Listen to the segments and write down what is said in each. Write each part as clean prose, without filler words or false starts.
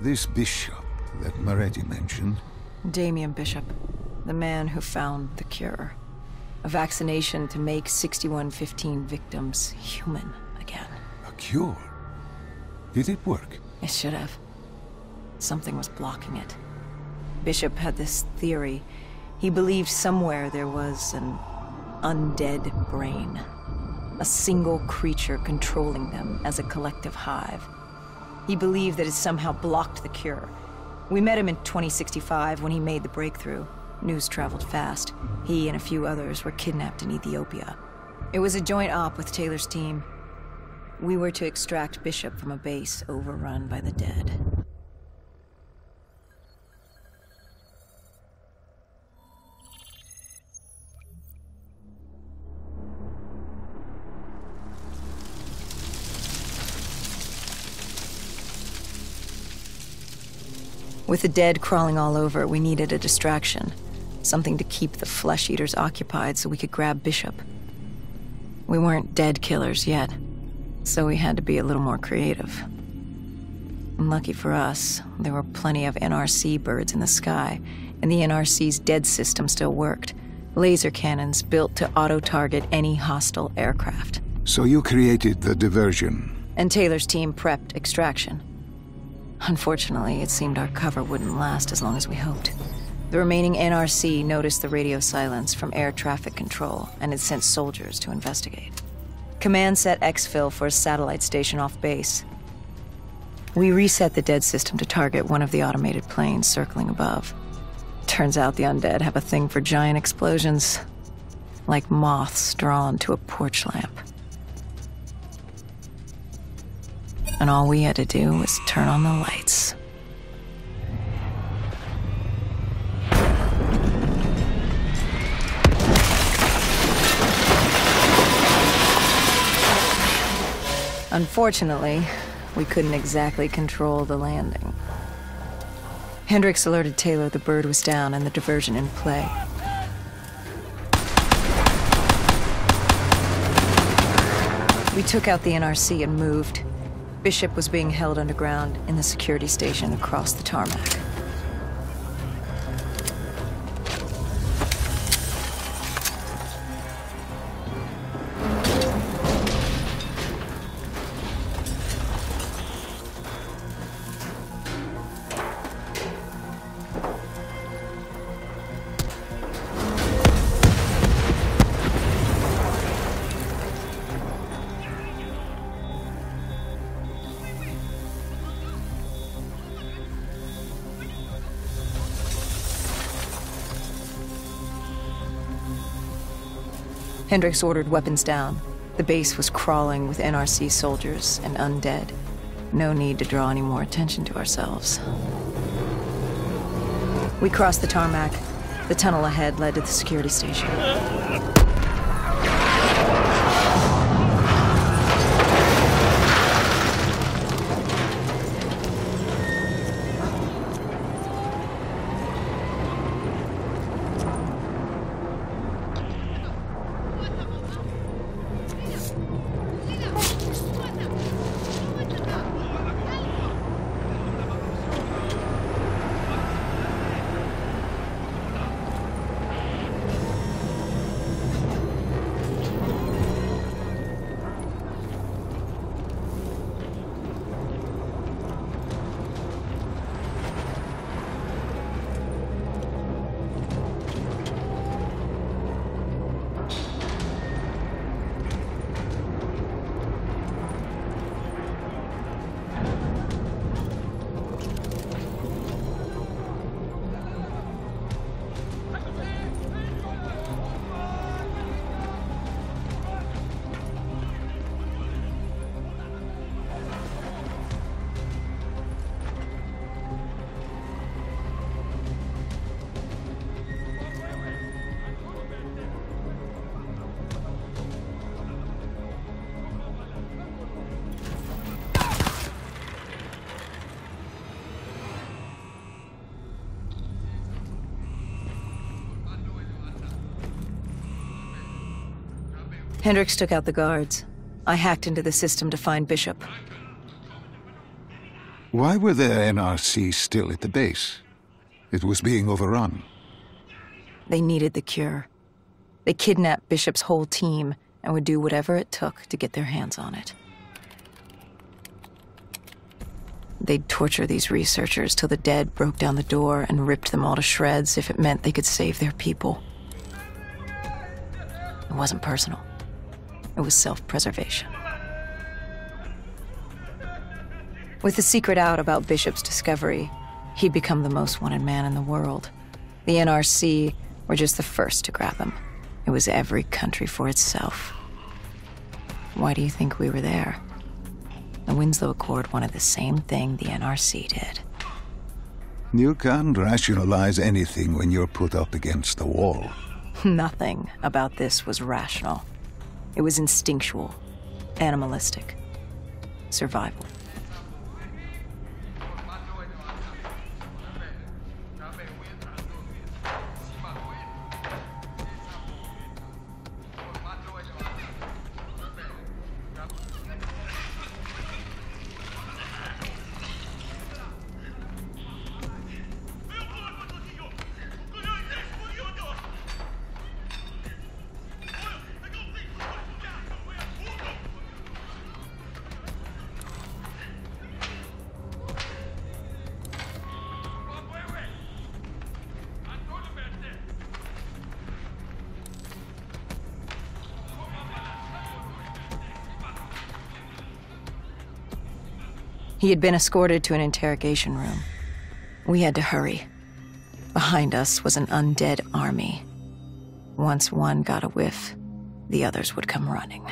This bishop that Moretti mentioned. Damien Bishop, the man who found the cure. A vaccination to make 6115 victims human again. A cure? Did it work? It should have. Something was blocking it. Bishop had this theory. He believed somewhere there was an undead brain. A single creature controlling them as a collective hive. He believed that it somehow blocked the cure. We met him in 2065 when he made the breakthrough. News traveled fast. He and a few others were kidnapped in Ethiopia. It was a joint op with Taylor's team. We were to extract Bishop from a base overrun by the dead. With the dead crawling all over, we needed a distraction. Something to keep the flesh eaters occupied so we could grab Bishop. We weren't dead killers yet, so we had to be a little more creative. And lucky for us, there were plenty of NRC birds in the sky, and the NRC's dead system still worked. Laser cannons built to auto-target any hostile aircraft. So you created the diversion. And Taylor's team prepped extraction. Unfortunately, it seemed our cover wouldn't last as long as we hoped. The remaining NRC noticed the radio silence from air traffic control and had sent soldiers to investigate. Command set exfil for a satellite station off base. We reset the dead system to target one of the automated planes circling above. Turns out the undead have a thing for giant explosions, like moths drawn to a porch lamp. And all we had to do was turn on the lights. Unfortunately, we couldn't exactly control the landing. Hendricks alerted Taylor the bird was down and the diversion in play. We took out the NRC and moved. Bishop was being held underground in the security station across the tarmac. Hendricks ordered weapons down. The base was crawling with NRC soldiers and undead. No need to draw any more attention to ourselves. We crossed the tarmac. The tunnel ahead led to the security station. Hendricks took out the guards. I hacked into the system to find Bishop. Why were the NRC still at the base? It was being overrun. They needed the cure. They kidnapped Bishop's whole team and would do whatever it took to get their hands on it. They'd torture these researchers till the dead broke down the door and ripped them all to shreds if it meant they could save their people. It wasn't personal. It was self-preservation. With the secret out about Bishop's discovery, he'd become the most wanted man in the world. The NRC were just the first to grab him. It was every country for itself. Why do you think we were there? The Winslow Accord wanted the same thing the NRC did. You can't rationalize anything when you're put up against the wall. Nothing about this was rational. It was instinctual, animalistic, survival. He had been escorted to an interrogation room. We had to hurry. Behind us was an undead army. Once one got a whiff, the others would come running.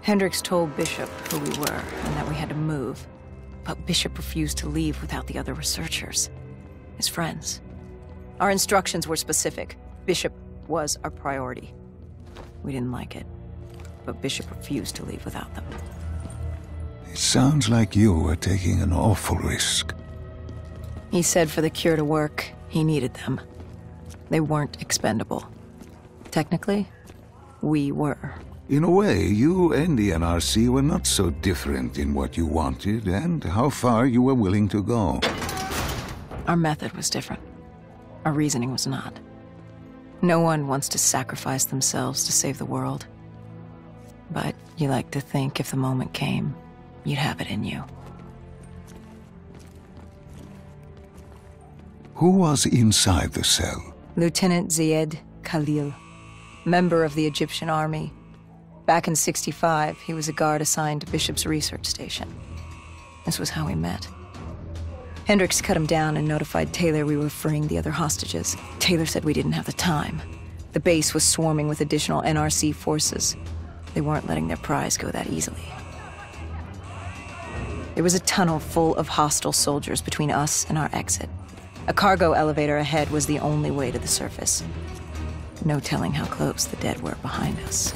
Hendricks told Bishop who we were and that we had to move, but Bishop refused to leave without the other researchers, his friends. Our instructions were specific. Bishop was our priority. We didn't like it, but Bishop refused to leave without them. It sounds like you were taking an awful risk. He said for the cure to work, he needed them. They weren't expendable. Technically, we were. In a way, you and the NRC were not so different in what you wanted and how far you were willing to go. Our method was different. Our reasoning was not. No one wants to sacrifice themselves to save the world. But you like to think if the moment came, you'd have it in you. Who was inside the cell? Lieutenant Zied Khalil, member of the Egyptian army. Back in '65, he was a guard assigned to Bishop's research station. This was how we met. Hendricks cut him down and notified Taylor we were freeing the other hostages. Taylor said we didn't have the time. The base was swarming with additional NRC forces. They weren't letting their prize go that easily. There was a tunnel full of hostile soldiers between us and our exit. A cargo elevator ahead was the only way to the surface. No telling how close the dead were behind us.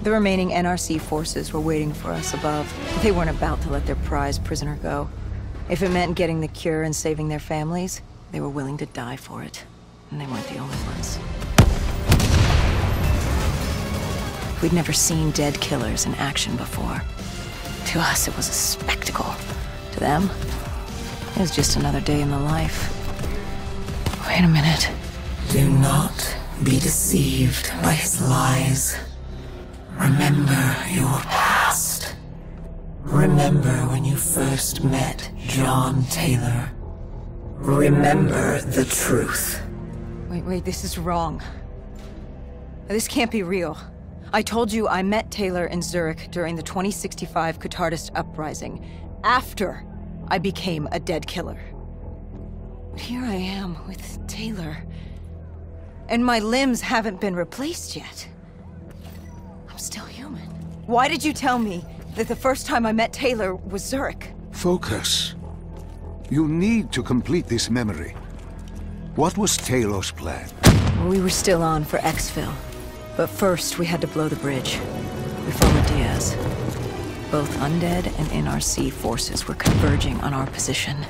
The remaining NRC forces were waiting for us above. They weren't about to let their prize prisoner go. If it meant getting the cure and saving their families, they were willing to die for it. And they weren't the only ones. We'd never seen dead killers in action before. To us, it was a spectacle. To them, it was just another day in the life. Wait a minute. Do not be deceived by his lies. Remember your past. Remember when you first met John Taylor. Remember the truth. Wait, this is wrong. This can't be real. I told you I met Taylor in Zurich during the 2065 Catardist Uprising, after I became a dead killer. But here I am with Taylor, and my limbs haven't been replaced yet. I'm still human. Why did you tell me that the first time I met Taylor was Zurich? Focus. You need to complete this memory. What was Taylor's plan? We were still on for exfil. But first, we had to blow the bridge. We followed Diaz. Both undead and NRC forces were converging on our position.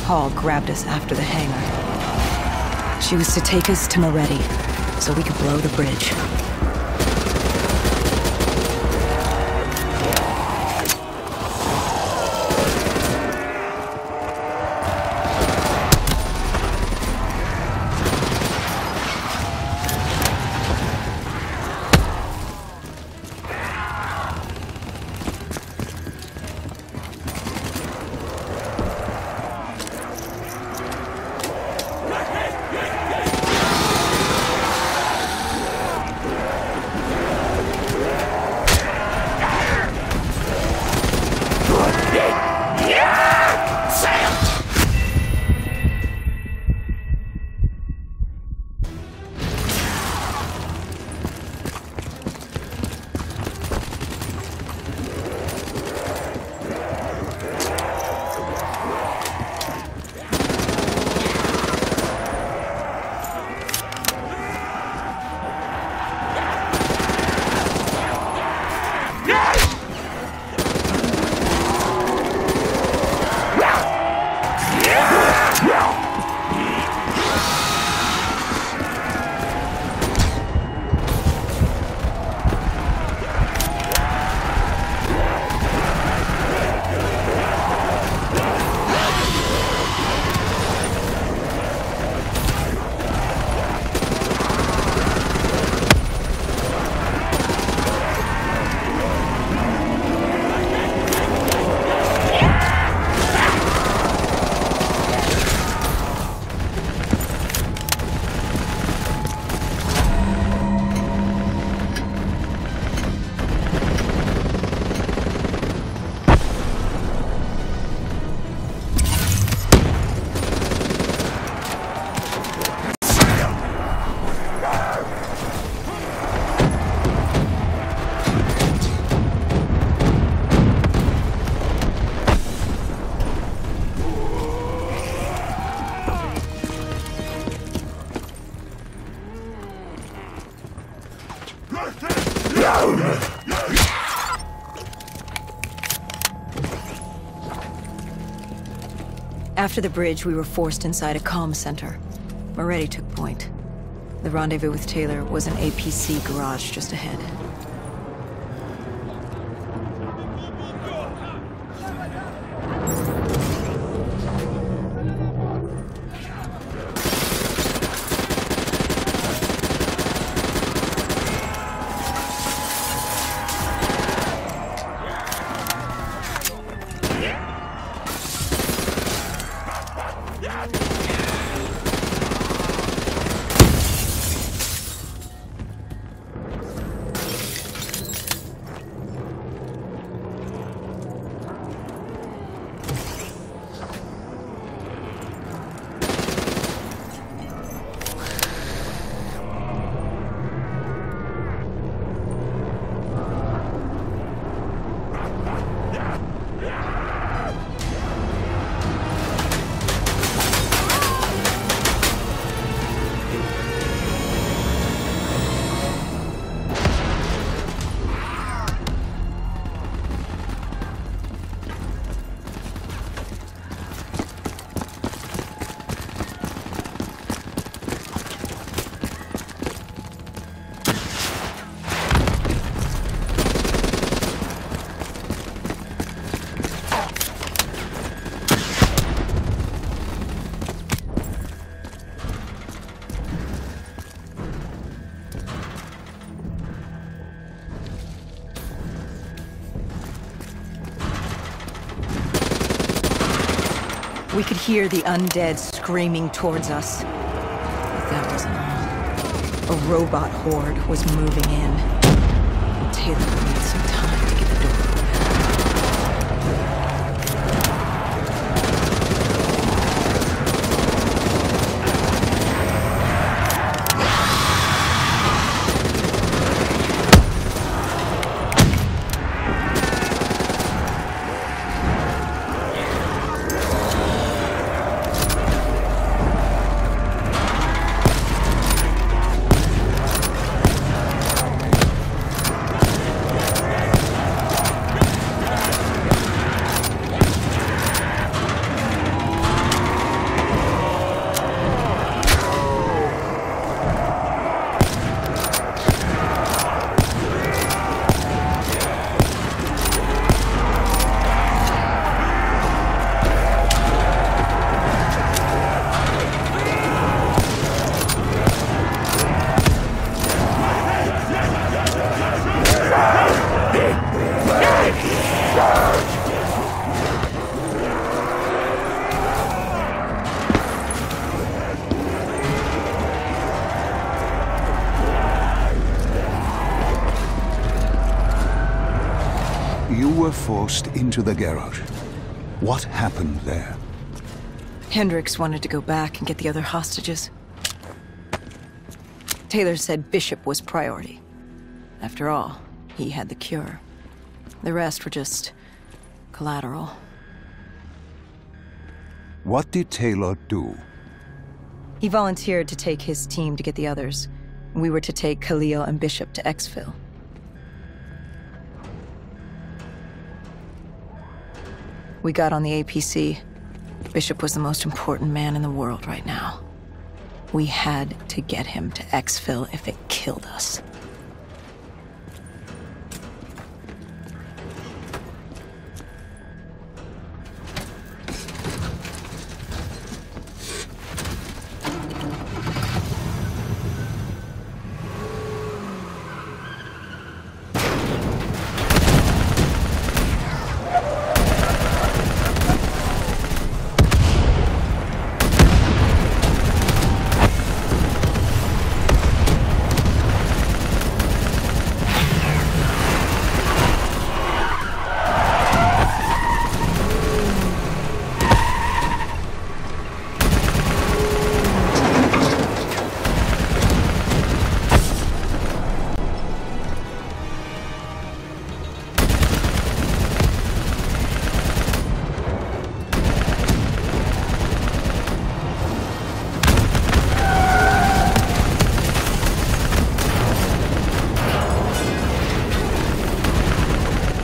Hall grabbed us after the hangar. She was to take us to Moretti, so we could blow the bridge. After the bridge, we were forced inside a comm center. Moretti took point. The rendezvous with Taylor was an APC garage just ahead. We could hear the undead screaming towards us. But that wasn't all. A robot horde was moving in. And Taylor would need some time to get the door open. You were forced into the garage. What happened there? Hendricks wanted to go back and get the other hostages. Taylor said Bishop was priority. After all, he had the cure. The rest were just collateral. What did Taylor do? He volunteered to take his team to get the others. We were to take Khalil and Bishop to Exfil. We got on the APC. Bishop was the most important man in the world right now. We had to get him to Exfil if it killed us.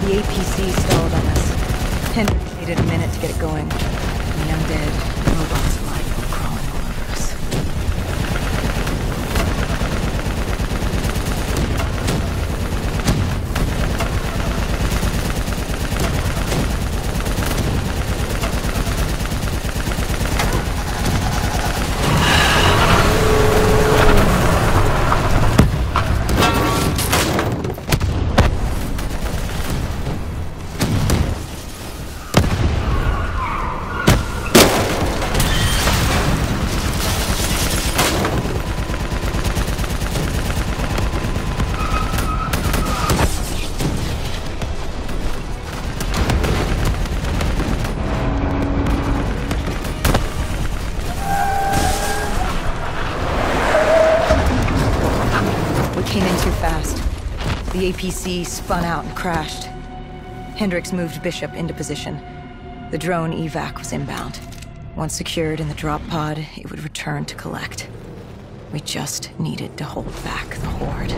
The APC stalled on us. Hendricks needed a minute to get it going. The undead, robots alive were crawling all over us. Came in too fast. The APC spun out and crashed. Hendricks moved Bishop into position. The drone evac was inbound. Once secured in the drop pod, it would return to collect. We just needed to hold back the Horde.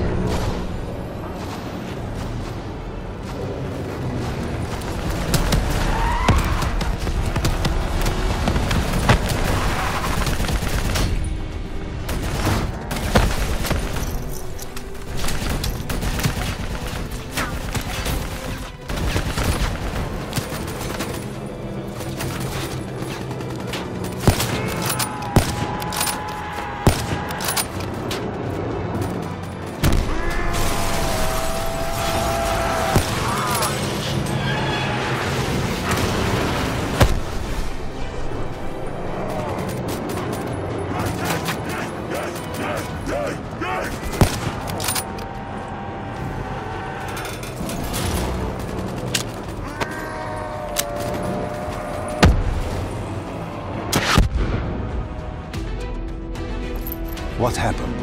What happened?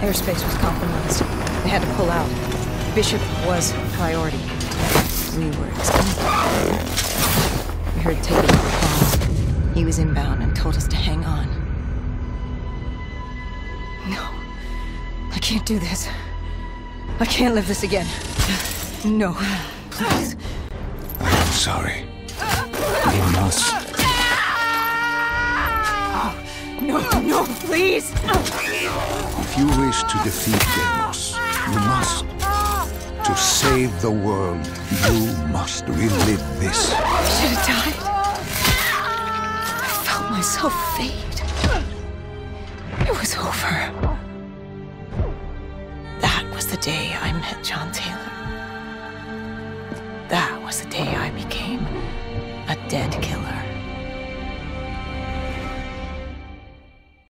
Airspace was compromised. They had to pull out. Bishop was priority. We were expendable. We heard Taylor calls. He was inbound and told us to hang on. No. I can't do this. I can't live this again. No. Please. I'm sorry. We must. No, no, please! If you wish to defeat Deimos, you must. To save the world, you must relive this. I should have died. I felt myself fade. It was over. That was the day I met John Taylor. That was the day I became a dead killer.